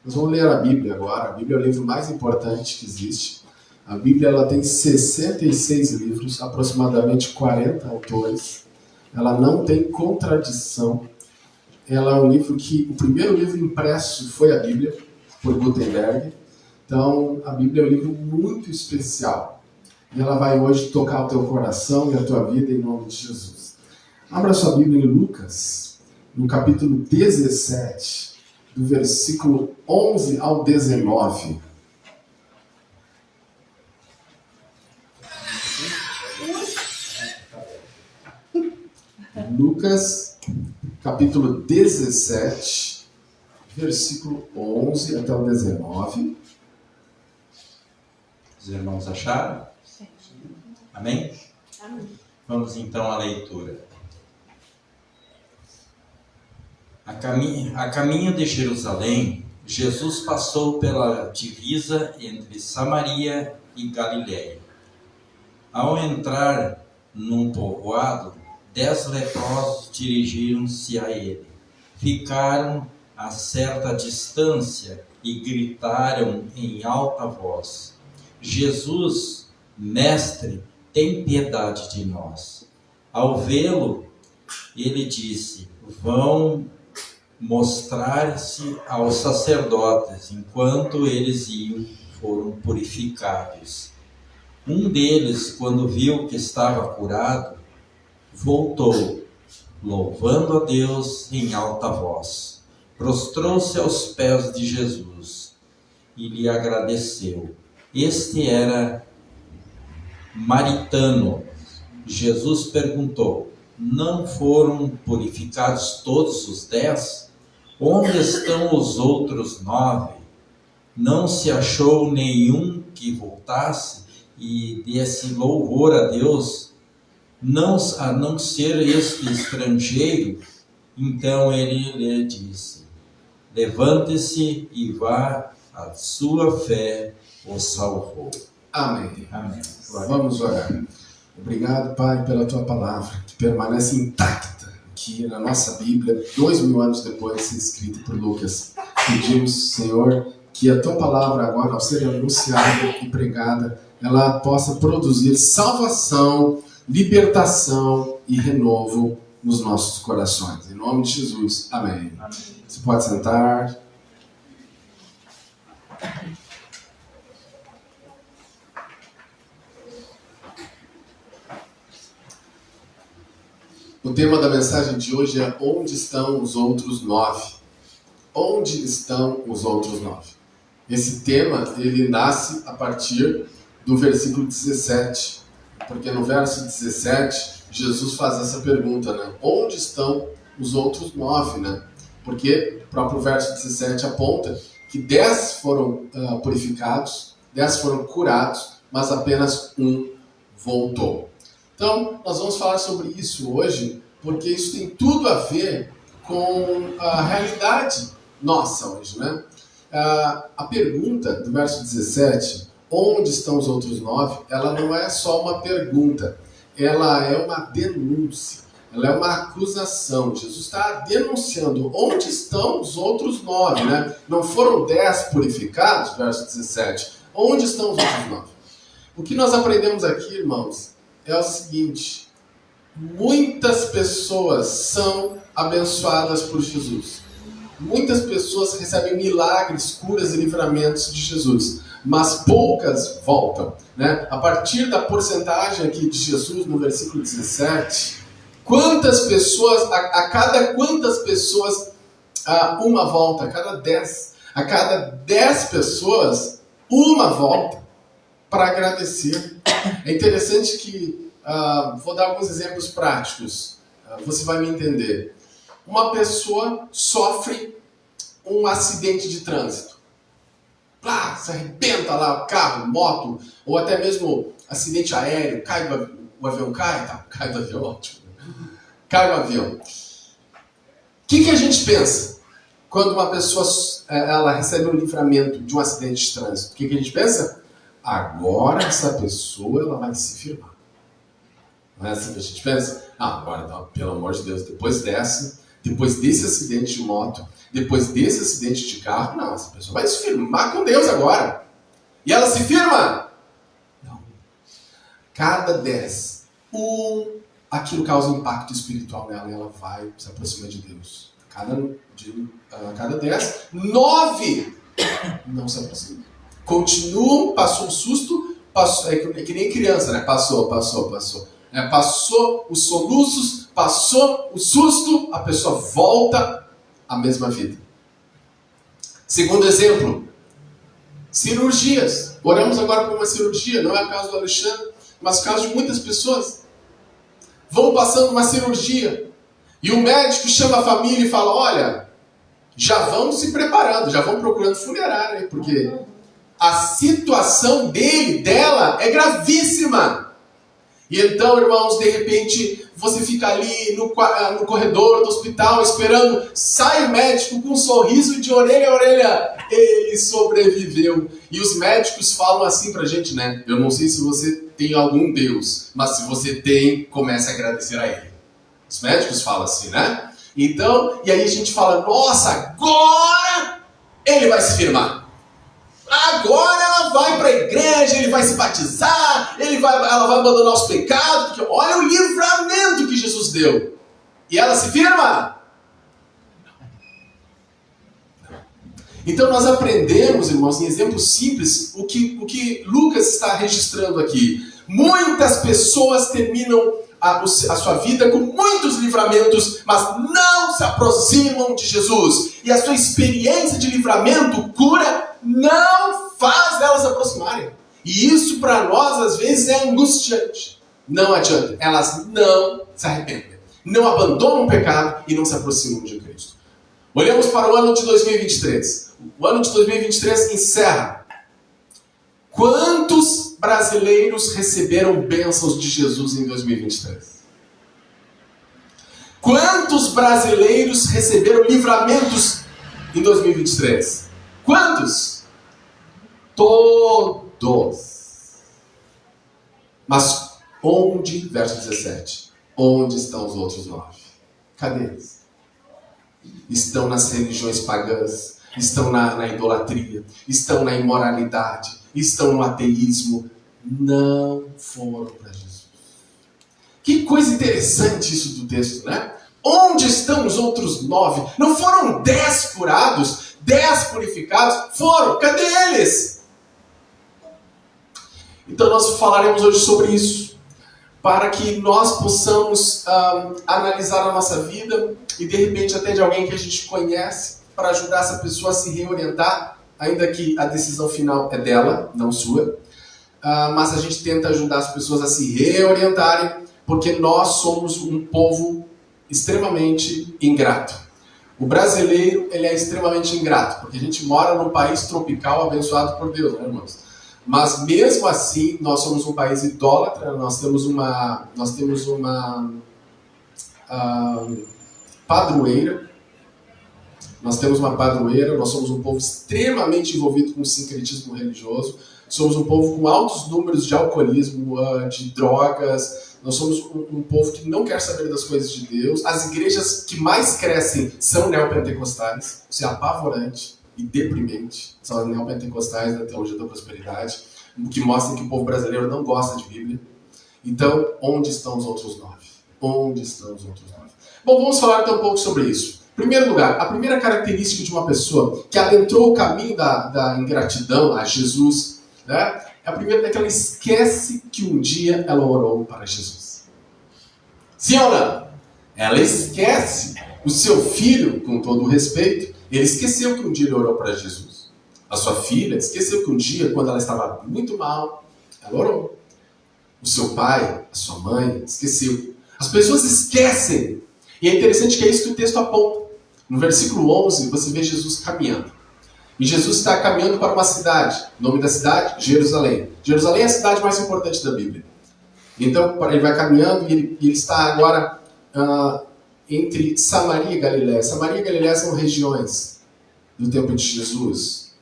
Nós vamos ler a Bíblia agora. A Bíblia é o livro mais importante que existe. A Bíblia ela tem 66 livros, aproximadamente 40 autores. Ela não tem contradição. Ela é um livro que... O primeiro livro impresso foi a Bíblia, por Gutenberg. Então, a Bíblia é um livro muito especial. E ela vai hoje tocar o teu coração e a tua vida em nome de Jesus. Abra sua Bíblia em Lucas, no capítulo 17, do versículo 11 ao 19. Lucas, capítulo 17, versículo 11 até o 19. Os irmãos acharam? Sim. Amém? Amém. Vamos então à leitura. A caminho de Jerusalém, Jesus passou pela divisa entre Samaria e Galiléia. Ao entrar num povoado, 10 leprosos dirigiram-se a ele. Ficaram a certa distância e gritaram em alta voz: Jesus, mestre, tem piedade de nós. Ao vê-lo, ele disse: vão mostrar-se aos sacerdotes. Enquanto eles iam, foram purificados. Um deles, quando viu que estava curado, voltou, louvando a Deus em alta voz. Prostrou-se aos pés de Jesus e lhe agradeceu. Este era Maritano. Jesus perguntou: não foram purificados todos os 10? Onde estão os outros 9? Não se achou nenhum que voltasse e desse louvor a Deus, a não ser este estrangeiro? Então ele lhe disse: levante-se e vá, a sua fé o salvou. Amém. Amém. Vamos orar. Obrigado, Pai, pela tua palavra, que permanece intacta aqui na nossa Bíblia, 2000 anos depois de ser escrita por Lucas. Pedimos, Senhor, que a tua palavra agora, ao ser anunciada e pregada, ela possa produzir salvação, libertação e renovo nos nossos corações. Em nome de Jesus. Amém. Amém. Você pode sentar. O tema da mensagem de hoje é: onde estão os outros 9? Onde estão os outros 9? Esse tema, ele nasce a partir do versículo 17. Porque no verso 17, Jesus faz essa pergunta, né? Onde estão os outros 9, né? Porque o próprio verso 17 aponta que 10 foram purificados, 10 foram curados, mas apenas um voltou. Então, nós vamos falar sobre isso hoje, porque isso tem tudo a ver com a realidade nossa hoje, né? A pergunta do verso 17, onde estão os outros 9, ela não é só uma pergunta, ela é uma denúncia, ela é uma acusação. Jesus está denunciando onde estão os outros 9, né? Não foram 10 purificados, verso 17, onde estão os outros 9? O que nós aprendemos aqui, irmãos, é o seguinte: muitas pessoas são abençoadas por Jesus. Muitas pessoas recebem milagres, curas e livramentos de Jesus, mas poucas voltam, né? A partir da porcentagem aqui de Jesus no versículo 17, quantas pessoas, a cada quantas pessoas uma volta? A cada 10 pessoas, uma volta para agradecer. É interessante que, vou dar alguns exemplos práticos, você vai me entender. Uma pessoa sofre um acidente de trânsito. Se arrebenta lá o carro, moto, ou até mesmo acidente aéreo, o avião cai, cai do avião, ótimo. Cai o avião. O que a gente pensa quando uma pessoa ela recebe um livramento de um acidente de trânsito? O que a gente pensa? Agora essa pessoa ela vai se firmar. Não é assim que a gente pensa? Agora, pelo amor de Deus, depois dessa, depois desse acidente de moto, depois desse acidente de carro, não, essa pessoa vai se firmar com Deus agora. E ela se firma? Não. Cada 10, aquilo causa um impacto espiritual nela e ela vai se aproximar de Deus. Cada 10, 9 não se aproximam. Continuam, passou um susto, é que nem criança, né? Passou. Passou os soluços, passou o susto, a pessoa volta à mesma vida. Segundo exemplo, cirurgias. Oramos agora por uma cirurgia, não é o caso do Alexandre, mas o caso de muitas pessoas. Vão passando uma cirurgia e o médico chama a família e fala, olha, já vão se preparando, já vão procurando funerária, porque a situação dela é gravíssima. E então, irmãos, de repente, você fica ali no corredor do hospital esperando, sai o médico com um sorriso de orelha a orelha. Ele sobreviveu. E os médicos falam assim pra gente, né? Eu não sei se você tem algum Deus, mas se você tem, comece a agradecer a Ele. Os médicos falam assim, né? Então, e aí a gente fala, nossa, agora ele vai se firmar. Agora ela vai para a igreja, ele vai se batizar, ela vai abandonar os pecados, porque olha o livramento que Jesus deu. E ela se firma? Então nós aprendemos, irmãos, em exemplos simples, o que Lucas está registrando aqui. Muitas pessoas terminam a sua vida com muitos livramentos, mas não se aproximam de Jesus. E a sua experiência de livramento, cura, não faz elas se aproximarem. E isso para nós às vezes é angustiante. Não adianta. Elas não se arrependem. Não abandonam o pecado e não se aproximam de Cristo. Olhamos para o ano de 2023. O ano de 2023 encerra. Quantos brasileiros receberam bênçãos de Jesus em 2023? Quantos brasileiros receberam livramentos em 2023? Quantos? Todos. Mas onde, verso 17, onde estão os outros 9? Cadê eles? Estão nas religiões pagãs, estão na idolatria, estão na imoralidade, estão no ateísmo. Não foram para Jesus. Que coisa interessante isso do texto, né? Onde estão os outros 9? Não foram 10 curados, 10 purificados? Foram. Cadê eles? Então nós falaremos hoje sobre isso, para que nós possamos analisar a nossa vida e de repente até de alguém que a gente conhece, para ajudar essa pessoa a se reorientar, ainda que a decisão final é dela, não sua. Mas a gente tenta ajudar as pessoas a se reorientarem, porque nós somos um povo extremamente ingrato. O brasileiro, ele é extremamente ingrato, porque a gente mora num país tropical abençoado por Deus, né, irmãos? Mas mesmo assim, nós somos um país idólatra, nós temos uma padroeira. Nós temos uma padroeira, nós somos um povo extremamente envolvido com o sincretismo religioso, somos um povo com altos números de alcoolismo, de drogas, nós somos um povo que não quer saber das coisas de Deus. As igrejas que mais crescem são neopentecostais, isso é apavorante e deprimente, são as neopentecostais da teologia da prosperidade, que mostram que o povo brasileiro não gosta de Bíblia. Então, onde estão os outros 9? Onde estão os outros 9? Bom, vamos falar então um pouco sobre isso. Em primeiro lugar, a primeira característica de uma pessoa que adentrou o caminho da ingratidão a Jesus, né, é a primeira que ela esquece que um dia ela orou para Jesus. Sim ou não? Ela esquece. O seu filho, com todo o respeito, ele esqueceu que um dia ele orou para Jesus. A sua filha esqueceu que um dia, quando ela estava muito mal, ela orou. O seu pai, a sua mãe, esqueceu. As pessoas esquecem. E é interessante que é isso que o texto aponta. No versículo 11, você vê Jesus caminhando. E Jesus está caminhando para uma cidade. O nome da cidade? Jerusalém. Jerusalém é a cidade mais importante da Bíblia. Então, ele vai caminhando e ele está agora entre Samaria e Galiléia. Samaria e Galiléia são regiões do tempo de Jesus.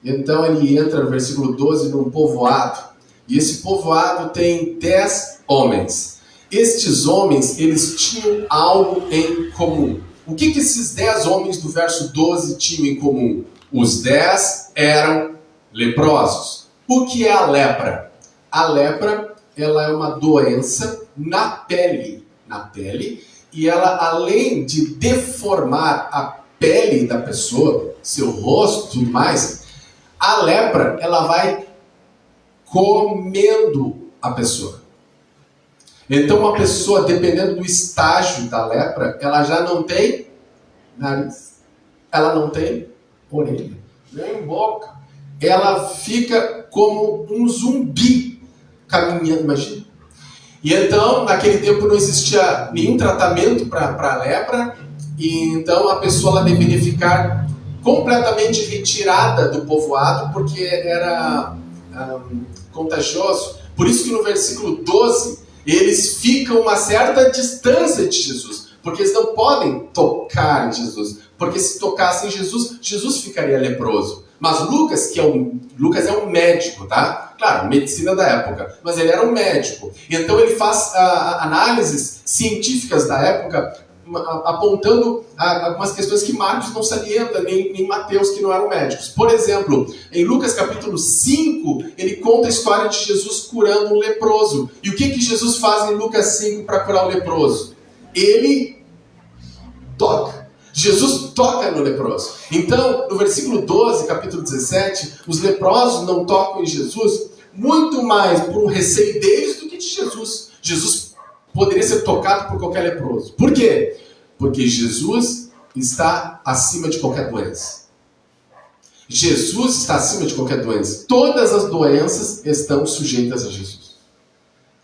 E então ele entra no versículo 12 num povoado. E esse povoado tem 10 homens. Estes homens, eles tinham algo em comum. o que esses 10 homens do verso 12 tinham em comum? Os 10 eram leprosos. O que é a lepra? A lepra, ela é uma doença na pele, e ela, além de deformar a pele da pessoa, seu rosto e tudo mais, a lepra, ela vai comendo a pessoa. Então, uma pessoa, dependendo do estágio da lepra, ela já não tem nariz, ela não tem orelha, nem boca. Ela fica como um zumbi caminhando, imagina. E então, naquele tempo não existia nenhum tratamento para a lepra, e então a pessoa ela deveria ficar completamente retirada do povoado, porque era contagioso. Por isso que no versículo 12, eles ficam uma certa distância de Jesus, porque eles não podem tocar em Jesus, porque se tocassem em Jesus, Jesus ficaria leproso. Mas Lucas é um médico, tá? Claro, medicina da época, mas ele era um médico. Então ele faz análises científicas da época, apontando algumas questões que Marcos não salienta, nem Mateus, que não eram médicos. Por exemplo, em Lucas capítulo 5, ele conta a história de Jesus curando um leproso. E o que Jesus faz em Lucas 5 para curar o leproso? Ele toca. Jesus toca no leproso. Então, no versículo 12, capítulo 17, os leprosos não tocam em Jesus muito mais por um receio deles do que de Jesus. Jesus poderia ser tocado por qualquer leproso. Por quê? Porque Jesus está acima de qualquer doença. Jesus está acima de qualquer doença. Todas as doenças estão sujeitas a Jesus.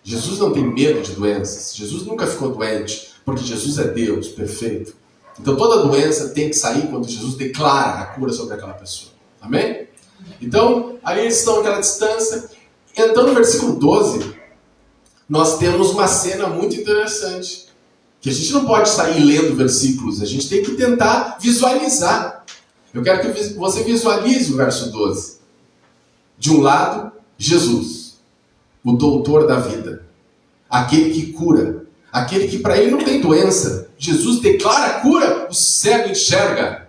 Jesus não tem medo de doenças. Jesus nunca ficou doente, porque Jesus é Deus perfeito. Então toda doença tem que sair quando Jesus declara a cura sobre aquela pessoa. Amém? Então, aí eles estão àquela distância. Então no versículo 12, nós temos uma cena muito interessante. Que a gente não pode sair lendo versículos, a gente tem que tentar visualizar. Eu quero que você visualize o verso 12. De um lado, Jesus, o doutor da vida, aquele que cura, aquele que para ele não tem doença. Jesus declara a cura, o cego enxerga,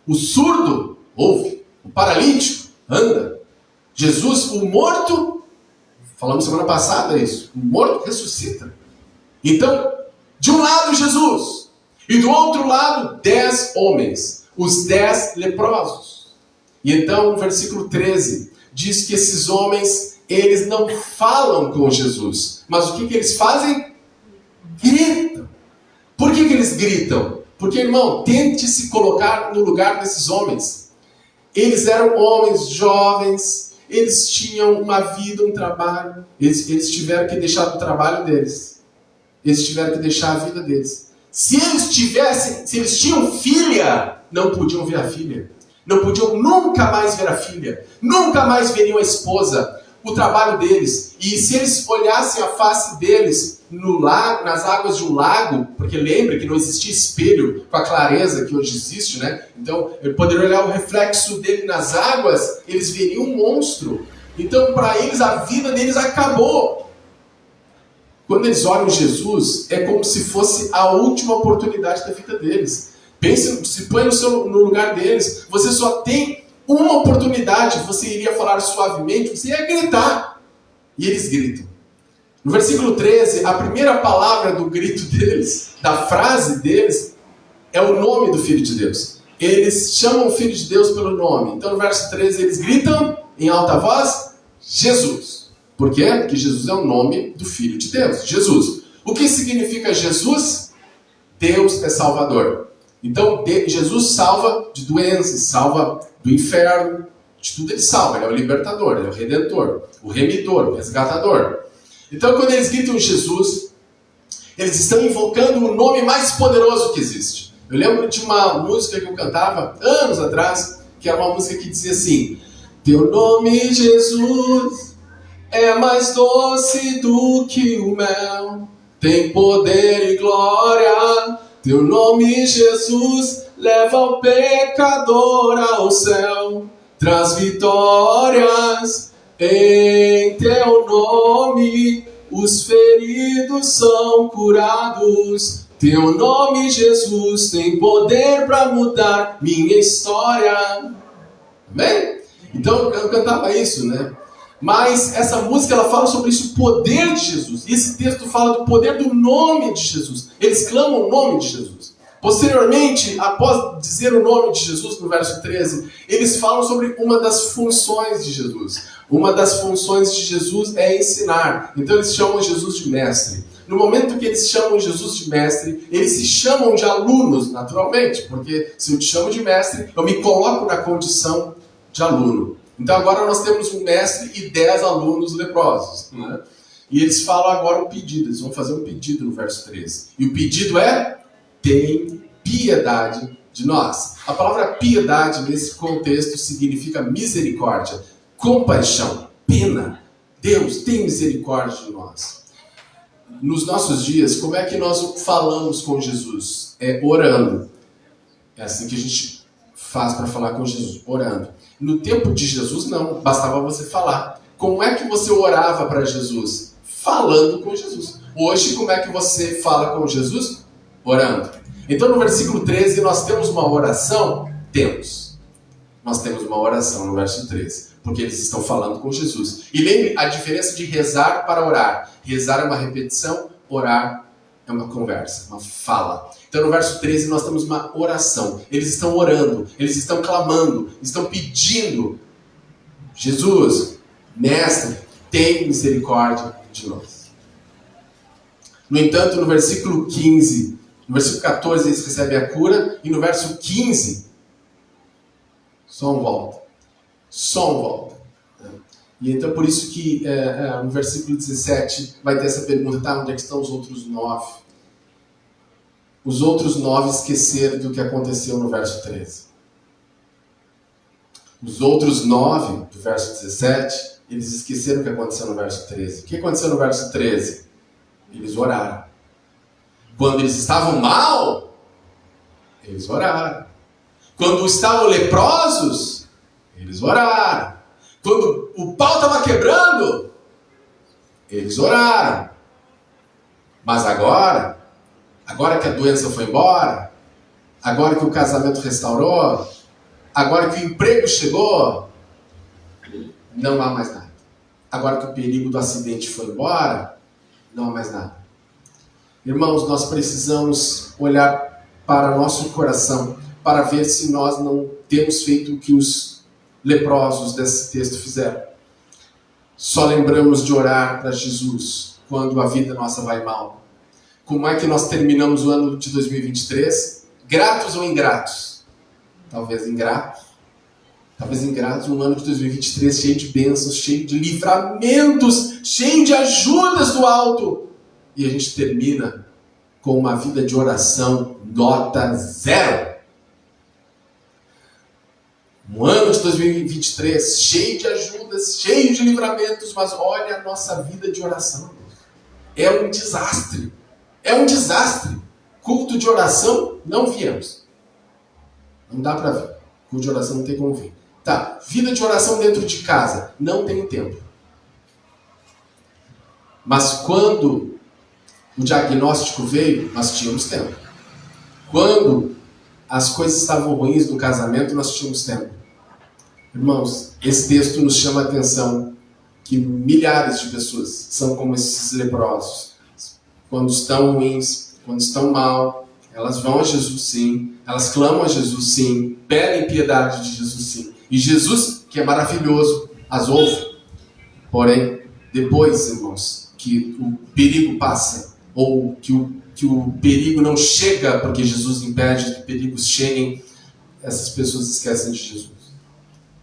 o surdo ouve, o paralítico anda. Jesus, o morto, falamos semana passada isso, o morto ressuscita. Então, de um lado Jesus, e do outro lado 10 homens, os 10 leprosos. E então, no versículo 13, diz que esses homens, eles não falam com Jesus, mas o que eles fazem? Gritam. Por que eles gritam? Porque, irmão, tente se colocar no lugar desses homens. Eles eram homens jovens, eles tinham uma vida, um trabalho, eles tiveram que deixar o trabalho deles. Eles tiveram que deixar a vida deles. Se eles tinham filha, não podiam ver a filha. Não podiam nunca mais ver a filha. Nunca mais veriam a esposa. O trabalho deles. E se eles olhassem a face deles no lago, nas águas de um lago, porque lembre que não existia espelho com a clareza que hoje existe, né? Então, ele poderia olhar o reflexo dele nas águas, eles veriam um monstro. Então, para eles, a vida deles acabou. Quando eles olham Jesus, é como se fosse a última oportunidade da vida deles. Pense, se põe no lugar deles. Você só tem uma oportunidade. Você iria falar suavemente, você ia gritar. E eles gritam. No versículo 13, a primeira palavra do grito deles, da frase deles, é o nome do Filho de Deus. Eles chamam o Filho de Deus pelo nome. Então no verso 13 eles gritam em alta voz, Jesus. Por quê? Porque Jesus é o nome do Filho de Deus, Jesus. O que significa Jesus? Deus é Salvador. Então Jesus salva de doenças, salva do inferno, de tudo ele salva. Ele é o libertador, ele é o redentor, o remidor, o resgatador. Então quando eles gritam Jesus, eles estão invocando o nome mais poderoso que existe. Eu lembro de uma música que eu cantava anos atrás, que era uma música que dizia assim: Teu nome, Jesus, é mais doce do que o mel, tem poder e glória. Teu nome, Jesus, leva o pecador ao céu, traz vitórias. Em teu nome, os feridos são curados. Teu nome, Jesus, tem poder para mudar minha história. Amém? Então eu cantava isso, né? Mas essa música, ela fala sobre isso, o poder de Jesus. E esse texto fala do poder do nome de Jesus. Eles clamam o nome de Jesus. Posteriormente, após dizer o nome de Jesus, no verso 13, eles falam sobre uma das funções de Jesus. Uma das funções de Jesus é ensinar. Então eles chamam Jesus de mestre. No momento que eles chamam Jesus de mestre, eles se chamam de alunos, naturalmente. Porque se eu te chamo de mestre, eu me coloco na condição de aluno. Então agora nós temos um mestre e 10 alunos leprosos, né? E eles falam agora um pedido, eles vão fazer um pedido no verso 13. E o pedido é: tem piedade de nós. A palavra piedade nesse contexto significa misericórdia, compaixão, pena. Deus, tem misericórdia de nós. Nos nossos dias, como é que nós falamos com Jesus? É orando. É assim que a gente faz para falar com Jesus, orando. No tempo de Jesus, não. Bastava você falar. Como é que você orava para Jesus? Falando com Jesus. Hoje, como é que você fala com Jesus? Orando. Então, no versículo 13, nós temos uma oração? Temos. Nós temos uma oração no verso 13. Porque eles estão falando com Jesus. E lembre a diferença de rezar para orar. Rezar é uma repetição, orar é uma conversa, uma fala. Então no verso 13 nós temos uma oração. Eles estão orando, eles estão clamando, estão pedindo: Jesus, mestre, tem misericórdia de nós. No entanto, no versículo 15, no versículo 14 eles recebem a cura, e no verso 15, só um volta. E então por isso que no versículo 17 vai ter essa pergunta: tá, onde é que estão os outros 9? Os outros 9 esqueceram do que aconteceu no verso 13. Os outros 9 do verso 17, eles esqueceram o que aconteceu no verso 13. O que aconteceu no verso 13? Eles oraram. Quando eles estavam mal, eles oraram. Quando estavam leprosos, eles oraram. Quando o pau estava quebrando, eles oraram. Mas agora que a doença foi embora, agora que o casamento restaurou, agora que o emprego chegou, não há mais nada. Agora que o perigo do acidente foi embora, não há mais nada. Irmãos, nós precisamos olhar para nosso coração para ver se nós não temos feito o que os leprosos desse texto fizeram. Só lembramos de orar para Jesus quando a vida nossa vai mal. Como é que nós terminamos o ano de 2023? Gratos ou ingratos? Talvez ingratos. Um ano de 2023 cheio de bênçãos, cheio de livramentos, cheio de ajudas do alto. E a gente termina com uma vida de oração nota 0. Um ano de 2023 cheio de ajudas, cheio de livramentos, mas olha a nossa vida de oração. É um desastre. Culto de oração, não viemos. Não dá para ver. Culto de oração não tem como ver. Tá, vida de oração dentro de casa, não tem tempo. Mas quando o diagnóstico veio, nós tínhamos tempo. Quando as coisas estavam ruins no casamento, nós tínhamos tempo. Irmãos, esse texto nos chama a atenção que milhares de pessoas são como esses leprosos. Quando estão ruins, quando estão mal, elas vão a Jesus sim, elas clamam a Jesus sim, pedem piedade de Jesus sim. E Jesus, que é maravilhoso, as ouve. Porém, depois, irmãos, que o perigo passa, ou que o perigo não chega, porque Jesus impede que perigos cheguem, essas pessoas esquecem de Jesus.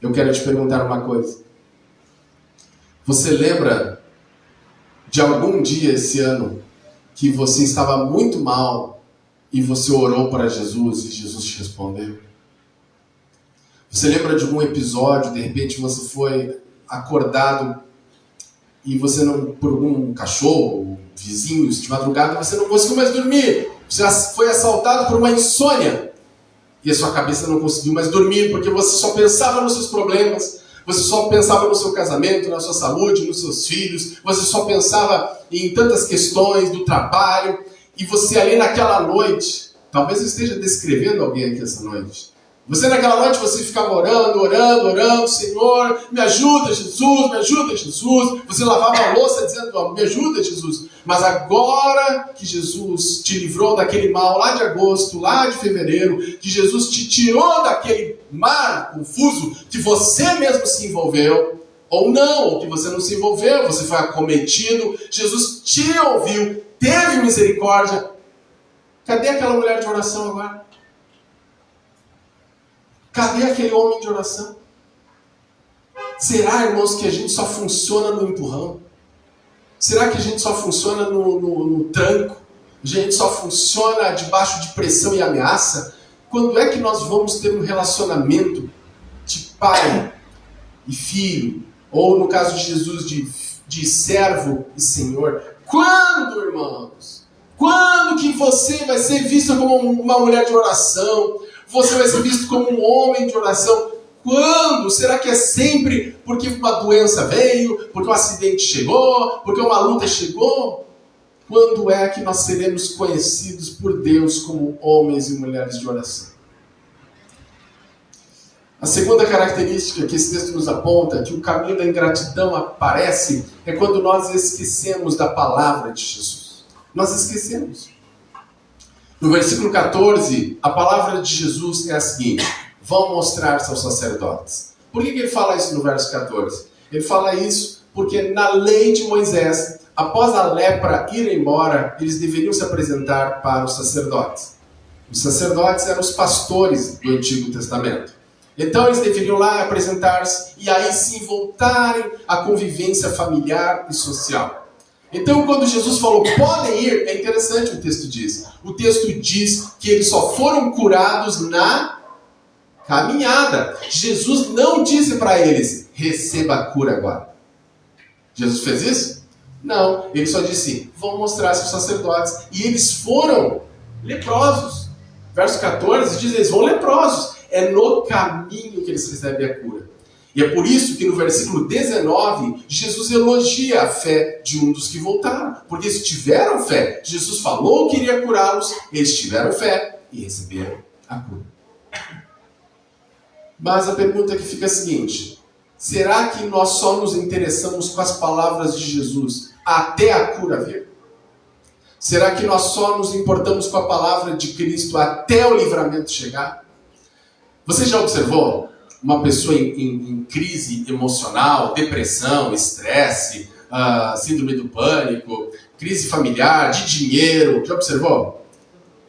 Eu quero te perguntar uma coisa. Você lembra de algum dia esse ano que você estava muito mal e você orou para Jesus e Jesus te respondeu? Você lembra de algum episódio, de repente você foi acordado e você não, por algum cachorro, vizinhos, de madrugada, você não conseguiu mais dormir. Você foi assaltado por uma insônia. E a sua cabeça não conseguiu mais dormir, porque você só pensava nos seus problemas, você só pensava no seu casamento, na sua saúde, nos seus filhos, você só pensava em tantas questões do trabalho, e você ali naquela noite, talvez eu esteja descrevendo alguém aqui essa noite. Você naquela noite, você ficava orando, Senhor, me ajuda Jesus, me ajuda Jesus. Você lavava a louça dizendo, me ajuda Jesus. Mas agora que Jesus te livrou daquele mal lá de agosto, lá de fevereiro, que Jesus te tirou daquele mar confuso que você mesmo se envolveu, ou não, ou que você não se envolveu, você foi acometido, Jesus te ouviu, teve misericórdia. Cadê aquela mulher de oração agora? Cadê aquele homem de oração? Será, irmãos, que a gente só funciona no empurrão? Será que a gente só funciona no tranco? A gente só funciona debaixo de pressão e ameaça? Quando é que nós vamos ter um relacionamento de pai e filho? Ou, no caso de Jesus, de servo e senhor? Quando, irmãos? Quando que você vai ser visto como uma mulher de oração? Você vai ser visto como um homem de oração? Quando? Será que é sempre porque uma doença veio? Porque um acidente chegou? Porque uma luta chegou? Quando é que nós seremos conhecidos por Deus como homens e mulheres de oração? A segunda característica que esse texto nos aponta, que o caminho da ingratidão aparece, é quando nós esquecemos da palavra de Jesus. Nós esquecemos. No versículo 14, a palavra de Jesus é a seguinte: vão mostrar-se aos sacerdotes. Por que ele fala isso no verso 14? Ele fala isso porque na lei de Moisés, após a lepra ir embora, eles deveriam se apresentar para os sacerdotes. Os sacerdotes eram os pastores do Antigo Testamento. Então eles deveriam lá apresentar-se e aí sim voltarem à convivência familiar e social. Então, quando Jesus falou, podem ir, é interessante o texto diz. O texto diz que eles só foram curados na caminhada. Jesus não disse para eles, receba a cura agora. Jesus fez isso? Não. Ele só disse, vão mostrar-se aos sacerdotes. E eles foram leprosos. Verso 14 diz, eles vão leprosos. É no caminho que eles recebem a cura. E é por isso que no versículo 19, Jesus elogia a fé de um dos que voltaram. Porque eles tiveram fé. Jesus falou que iria curá-los, eles tiveram fé e receberam a cura. Mas a pergunta que fica é a seguinte: será que nós só nos interessamos com as palavras de Jesus até a cura vir? Será que nós só nos importamos com a palavra de Cristo até o livramento chegar? Você já observou uma pessoa em crise emocional, depressão, estresse, síndrome do pânico, crise familiar, de dinheiro? Já observou?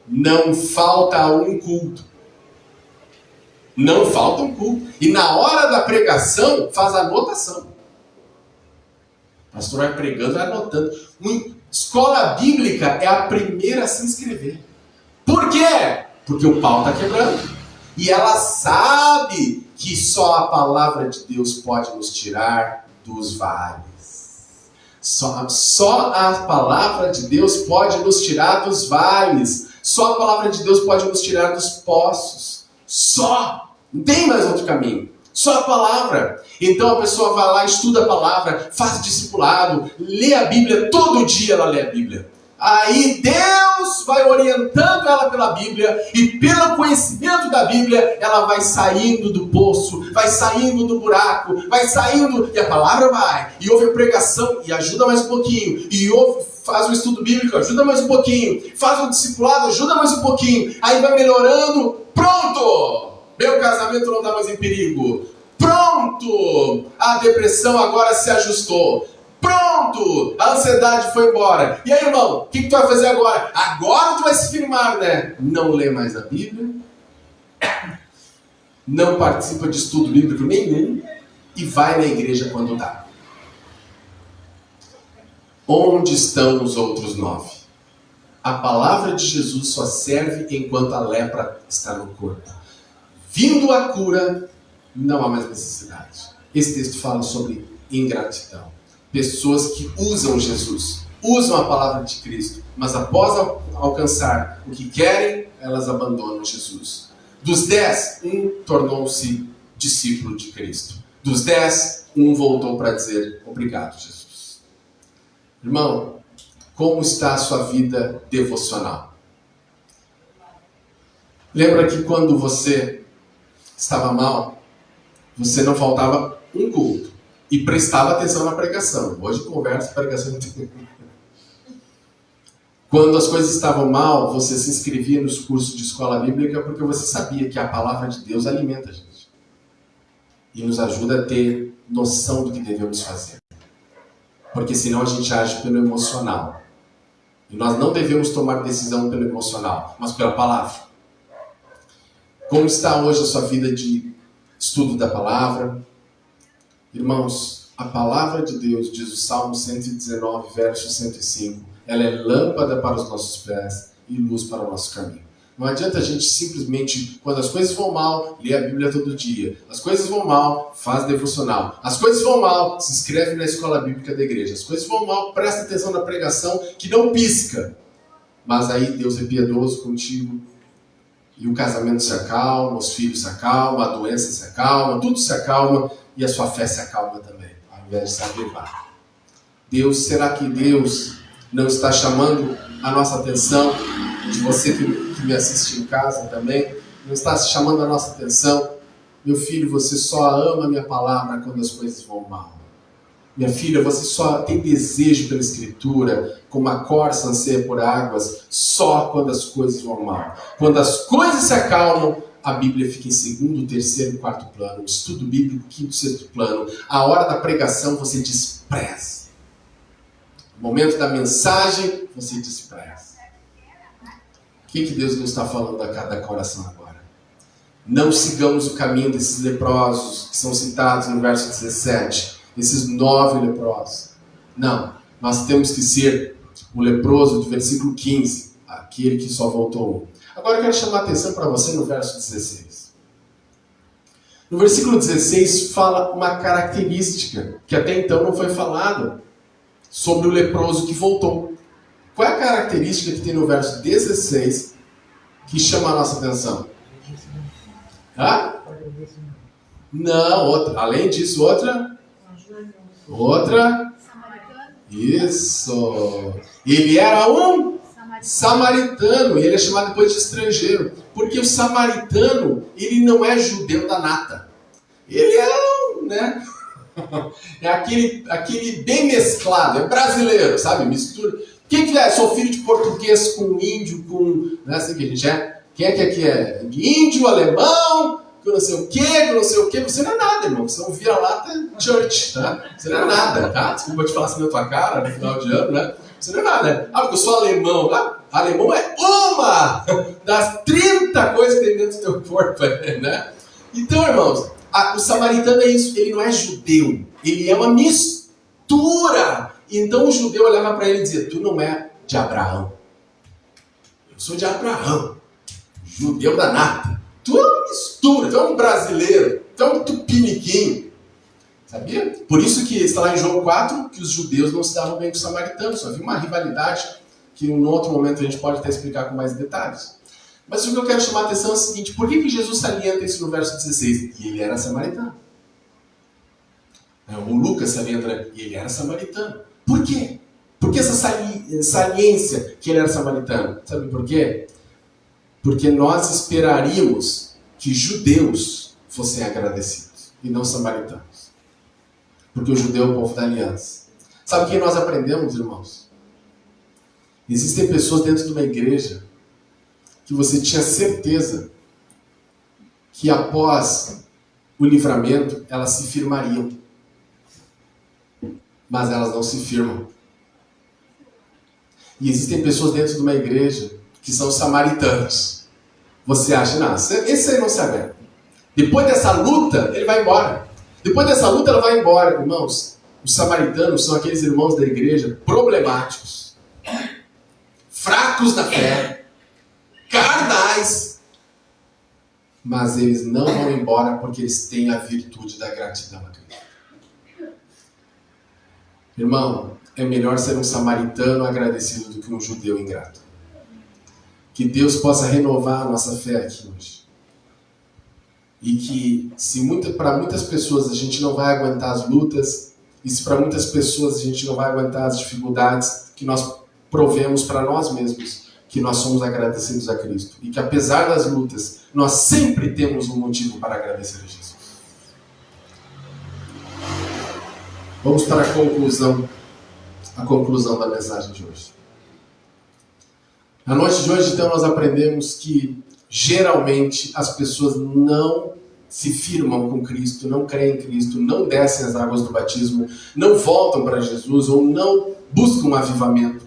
Não falta um culto. Não falta um culto. E na hora da pregação, faz anotação. O pastor vai pregando, vai anotando. Escola bíblica é a primeira a se inscrever. Por quê? Porque o pau está quebrando. E ela sabe que só a palavra de Deus pode nos tirar dos vales. Só a palavra de Deus pode nos tirar dos vales. Só a palavra de Deus pode nos tirar dos poços. Só. Não tem mais outro caminho. Só a palavra. Então a pessoa vai lá, estuda a palavra, faz discipulado, lê a Bíblia, todo dia ela lê a Bíblia. Aí Deus vai orientando ela pela Bíblia e pelo conhecimento da Bíblia ela vai saindo do poço, vai saindo do buraco, vai saindo e a palavra vai. E ouve a pregação e ajuda mais um pouquinho. E faz o estudo bíblico, ajuda mais um pouquinho. Faz o discipulado, ajuda mais um pouquinho. Aí vai melhorando, pronto! Meu casamento não está mais em perigo. Pronto! A depressão agora se ajustou. Pronto! A ansiedade foi embora. E aí, irmão, o que tu vai fazer agora? Agora tu vai se firmar, né? Não lê mais a Bíblia. Não participa de estudo bíblico nenhum. E vai na igreja quando dá. Onde estão os outros 9? A palavra de Jesus só serve enquanto a lepra está no corpo. Vindo a cura, não há mais necessidade. Esse texto fala sobre ingratidão. Pessoas que usam Jesus, usam a palavra de Cristo, mas após alcançar o que querem, elas abandonam Jesus. Dos 10, um tornou-se discípulo de Cristo. Dos 10, um voltou para dizer, obrigado, Jesus. Irmão, Como está a sua vida devocional? Lembra que quando você estava mal, você não faltava um culto e prestava atenção na pregação. Hoje conversa, pregação. Quando as coisas estavam mal, você se inscrevia nos cursos de escola bíblica porque você sabia que a palavra de Deus alimenta a gente e nos ajuda a ter noção do que devemos fazer. Porque senão a gente age pelo emocional. E nós não devemos tomar decisão pelo emocional, mas pela palavra. Como está hoje a sua vida de estudo da palavra? Irmãos, a palavra de Deus, diz o Salmo 119, verso 105, ela é lâmpada para os nossos pés e luz para o nosso caminho. Não adianta a gente simplesmente, quando as coisas vão mal, ler a Bíblia todo dia. As coisas vão mal, faz devocional. As coisas vão mal, se inscreve na escola bíblica da igreja. As coisas vão mal, presta atenção na pregação, que não pisca. Mas aí Deus é piedoso contigo. E o casamento se acalma, os filhos se acalmam, a doença se acalma, tudo se acalma e a sua fé se acalma também, ao invés de se avivar. Será que Deus não está chamando a nossa atenção, de você que me assiste em casa também, não está chamando a nossa atenção? Meu filho, você só ama a minha palavra quando as coisas vão mal. Minha filha, você só tem desejo pela Escritura, como a corça anseia por águas, só quando as coisas vão mal. Quando as coisas se acalmam, a Bíblia fica em segundo, terceiro e quarto plano. O estudo bíblico, quinto, sexto plano. A hora da pregação você despreza. No momento da mensagem, você despreza. O que Deus nos está falando a cada coração agora? Não sigamos o caminho desses leprosos que são citados no verso 17. Esses 9 leprosos. Não, nós temos que ser o leproso do versículo 15, aquele que só voltou um. Agora eu quero chamar a atenção para você no verso 16. No versículo 16 fala uma característica que até então não foi falada sobre o leproso que voltou. Qual é a característica que tem no verso 16 que chama a nossa atenção? Não, outra. Além disso, outra? Isso. Ele era um samaritano. E ele é chamado depois de estrangeiro. Porque o samaritano, ele não é judeu da nata. Ele é, né? É aquele bem mesclado. É brasileiro, sabe? Mistura. Quem que é? Sou filho de português com índio, com... Não é assim que a gente é? Quem é que aqui é? Índio, alemão... que não sei o que, você não é nada, irmão. Você não vira-lata church, tá? Você não é nada, tá? Desculpa te falar assim na tua cara no final de ano, né? Você não é nada, né? Ah, porque eu sou alemão, tá? Alemão é uma das 30 coisas que tem dentro do teu corpo, né? Então, irmãos, o samaritano é isso, ele não é judeu, ele é uma mistura. Então o judeu olhava para ele e dizia, tu não é de Abraão. Eu sou de Abraão, judeu da nata. Tu é uma mistura, tu é um brasileiro, tu é um tupiniquim. Sabia? Por isso que está lá em João 4, que os judeus não se davam bem com os samaritanos. Só havia uma rivalidade que em outro momento a gente pode até explicar com mais detalhes. Mas o que eu quero chamar a atenção é o seguinte, por que Jesus salienta isso no verso 16? E ele era samaritano. O Lucas salienta, né? E ele era samaritano. Por quê? Por que essa saliência que ele era samaritano? Sabe por quê? Porque nós esperaríamos que judeus fossem agradecidos e não samaritanos. Porque o judeu é o povo da aliança. Sabe o que nós aprendemos, irmãos? Existem pessoas dentro de uma igreja que você tinha certeza que após o livramento elas se firmariam. Mas elas não se firmam. E existem pessoas dentro de uma igreja que são samaritanos. Você acha, não, esse aí não se aguenta. Depois dessa luta, ele vai embora. Depois dessa luta, ela vai embora. Irmãos, os samaritanos são aqueles irmãos da igreja problemáticos, fracos na fé, carnais, mas eles não vão embora porque eles têm a virtude da gratidão a Cristo. Irmão, é melhor ser um samaritano agradecido do que um judeu ingrato. Que Deus possa renovar a nossa fé aqui hoje. E que se para muitas pessoas a gente não vai aguentar as lutas, e se para muitas pessoas a gente não vai aguentar as dificuldades, que nós provemos para nós mesmos que nós somos agradecidos a Cristo e que apesar das lutas, nós sempre temos um motivo para agradecer a Jesus. Vamos para a conclusão da mensagem de hoje. Na noite de hoje, então, nós aprendemos que geralmente as pessoas não se firmam com Cristo, não creem em Cristo, não descem as águas do batismo, não voltam para Jesus ou não buscam um avivamento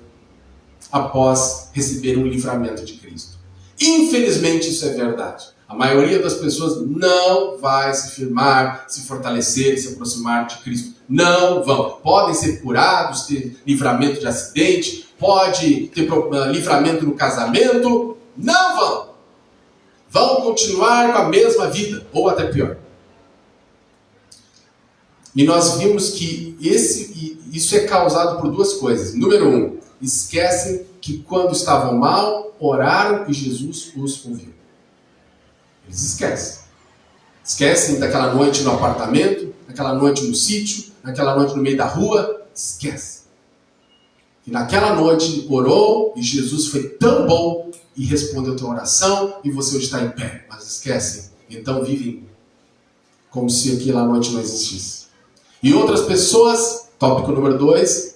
após receber um livramento de Cristo. Infelizmente isso é verdade. A maioria das pessoas não vai se firmar, se fortalecer, se aproximar de Cristo. Não vão. Podem ser curados, ter livramento de acidente, pode ter livramento no casamento. Não vão. Vão continuar com a mesma vida, ou até pior. E nós vimos que isso é causado por duas coisas. Número 1, esquecem que quando estavam mal, oraram e Jesus os ouviu. Eles esquecem. Esquecem daquela noite no apartamento, daquela noite no sítio, daquela noite no meio da rua. Esquecem. E naquela noite orou e Jesus foi tão bom e respondeu a tua oração e você hoje está em pé. Mas esquecem. Então vivem como se aquela noite não existisse. E outras pessoas, tópico número 2,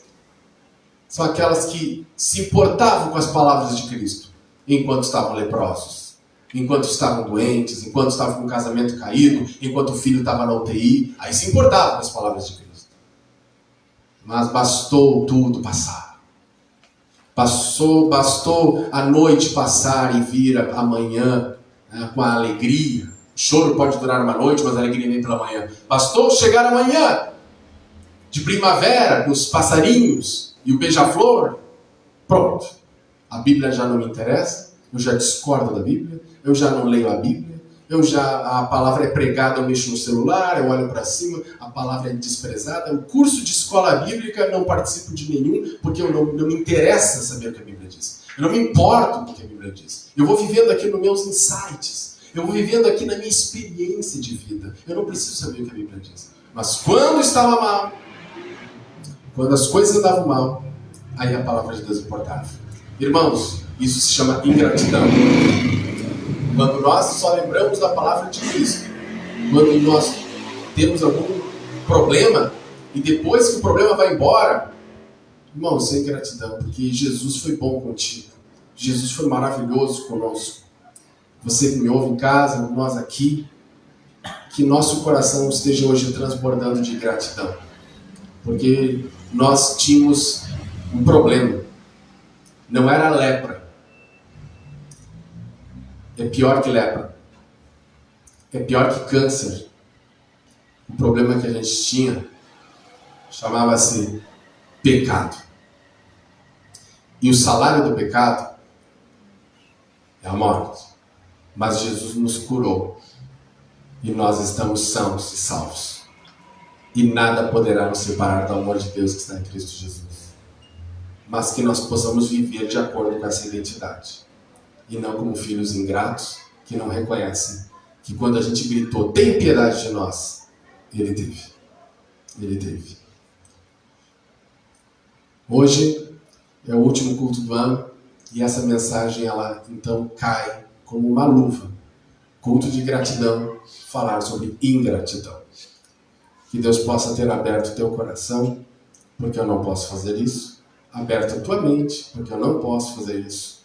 são aquelas que se importavam com as palavras de Cristo enquanto estavam leprosos, enquanto estavam doentes, enquanto estavam com o casamento caído, enquanto o filho estava na UTI. Aí se importavam com as palavras de Cristo. Mas bastou tudo passar. Bastou a noite passar e vir amanhã, né, com a alegria. O choro pode durar uma noite, mas a alegria vem pela manhã. Bastou chegar amanhã, de primavera, com os passarinhos e o beija-flor. Pronto. A Bíblia já não me interessa, eu já discordo da Bíblia, eu já não leio a Bíblia, a palavra é pregada, eu mexo no celular, eu olho para cima, a palavra é desprezada. O curso de escola bíblica não participo de nenhum, porque não me interessa saber o que a Bíblia diz. Eu não me importo com o que a Bíblia diz. Eu vou vivendo aqui nos meus insights, eu vou vivendo aqui na minha experiência de vida. Eu não preciso saber o que a Bíblia diz. Mas quando estava mal, quando as coisas andavam mal, aí a palavra de Deus importava. Irmãos, isso se chama ingratidão. Quando nós só lembramos da palavra de Cristo, quando nós temos algum problema, e depois que o problema vai embora, irmão, isso é ingratidão, porque Jesus foi bom contigo. Jesus foi maravilhoso conosco. Você que me ouve em casa, nós aqui, que nosso coração esteja hoje transbordando de gratidão. Porque nós tínhamos um problema. Não era lepra. É pior que lepra. É pior que câncer. O problema que a gente tinha chamava-se pecado. E o salário do pecado é a morte. Mas Jesus nos curou. E nós estamos sãos e salvos. E nada poderá nos separar do amor de Deus que está em Cristo Jesus. Mas que nós possamos viver de acordo com essa identidade. E não como filhos ingratos que não reconhecem que quando a gente gritou, tem piedade de nós, Ele teve. Ele teve. Hoje é o último culto do ano e essa mensagem, ela então cai como uma luva. Culto de gratidão, falar sobre ingratidão. Que Deus possa ter aberto o teu coração, porque eu não posso fazer isso. Aberto a tua mente, porque eu não posso fazer isso.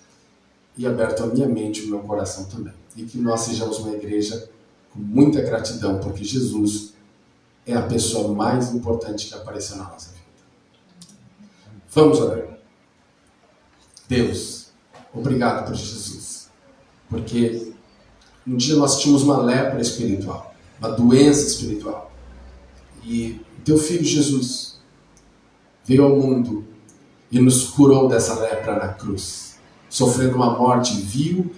E aberto a minha mente e o meu coração também. E que nós sejamos uma igreja com muita gratidão, porque Jesus é a pessoa mais importante que apareceu na nossa vida. Vamos orar. Deus, obrigado por Jesus. Porque um dia nós tínhamos uma lepra espiritual, uma doença espiritual. E teu filho Jesus veio ao mundo e nos curou dessa lepra na cruz, sofrendo uma morte vil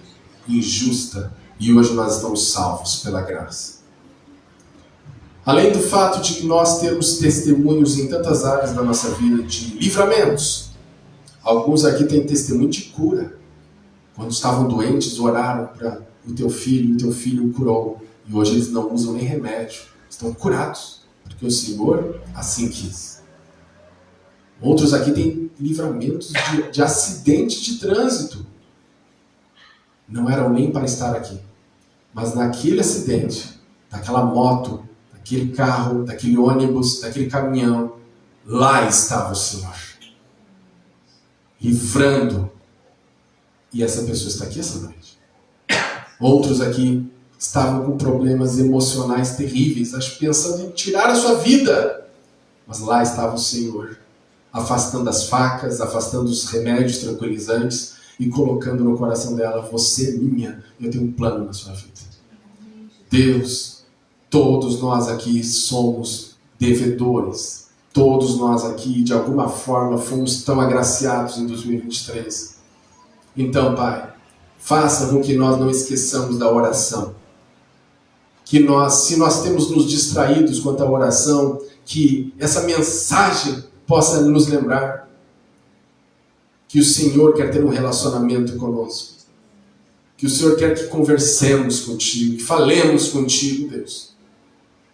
e injusta, e hoje nós estamos salvos pela graça. Além do fato de nós termos testemunhos em tantas áreas da nossa vida de livramentos, alguns aqui têm testemunho de cura. Quando estavam doentes, oraram para o teu filho o curou, e hoje eles não usam nem remédio, estão curados, porque o Senhor assim quis. Outros aqui têm livramentos de acidente de trânsito. Não eram nem para estar aqui. Mas naquele acidente, daquela moto, daquele carro, daquele ônibus, daquele caminhão, lá estava o Senhor. Livrando. E essa pessoa está aqui essa noite. Outros aqui estavam com problemas emocionais terríveis, pensando em tirar a sua vida. Mas lá estava o Senhor, afastando as facas, afastando os remédios tranquilizantes e colocando no coração dela: você é minha, eu tenho um plano na sua vida. Deus, todos nós aqui somos devedores. Todos nós aqui, de alguma forma, fomos tão agraciados em 2023. Então, Pai, faça com que nós não esqueçamos da oração. Que nós, se nós temos nos distraídos quanto à oração, que essa mensagem possa nos lembrar que o Senhor quer ter um relacionamento conosco. Que o Senhor quer que conversemos contigo, que falemos contigo, Deus.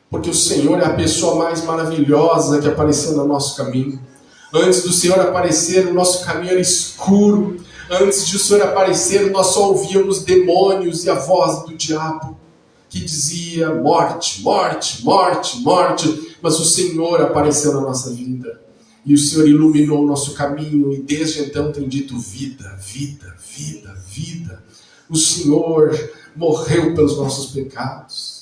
Porque o Senhor é a pessoa mais maravilhosa que apareceu no nosso caminho. Antes do Senhor aparecer, o nosso caminho era escuro. Antes de o Senhor aparecer, nós só ouvíamos demônios e a voz do diabo que dizia: morte, morte, morte, morte. Mas o Senhor apareceu na nossa vida. E o Senhor iluminou o nosso caminho. E desde então tem dito: vida, vida, vida, vida. O Senhor morreu pelos nossos pecados.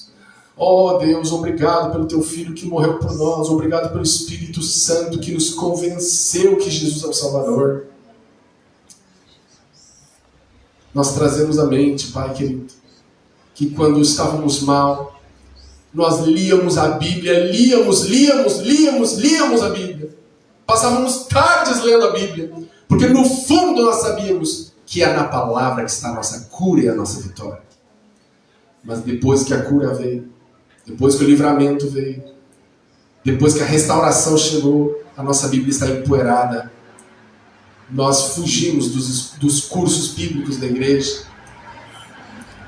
Oh Deus, obrigado pelo Teu Filho que morreu por nós. Obrigado pelo Espírito Santo que nos convenceu que Jesus é o Salvador. Nós trazemos à mente, Pai querido, que quando estávamos mal, nós líamos a Bíblia, líamos a Bíblia. Passávamos tardes lendo a Bíblia, porque no fundo nós sabíamos que é na palavra que está a nossa cura e a nossa vitória. Mas depois que a cura veio, depois que o livramento veio, depois que a restauração chegou, a nossa Bíblia está empoeirada. Nós fugimos dos cursos bíblicos da igreja.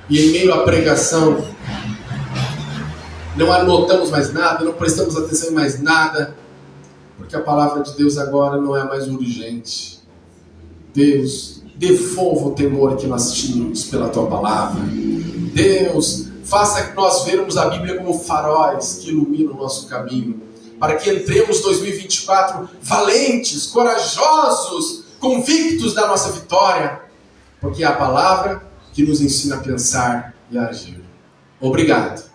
E em meio à pregação, não anotamos mais nada, não prestamos atenção em mais nada, porque a palavra de Deus agora não é mais urgente. Deus, devolva o temor que nós tínhamos pela Tua palavra. Deus, faça que nós vejamos a Bíblia como faróis que iluminam o nosso caminho, para que entremos 2024 valentes, corajosos, convictos da nossa vitória, porque é a palavra que nos ensina a pensar e a agir. Obrigado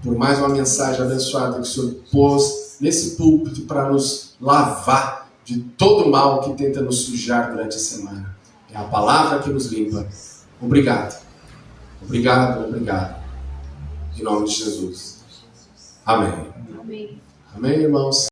por mais uma mensagem abençoada que o Senhor pôs nesse púlpito para nos lavar de todo o mal que tenta nos sujar durante a semana. É a palavra que nos limpa. Obrigado. Obrigado, obrigado. Em nome de Jesus. Amém. Amém, irmãos.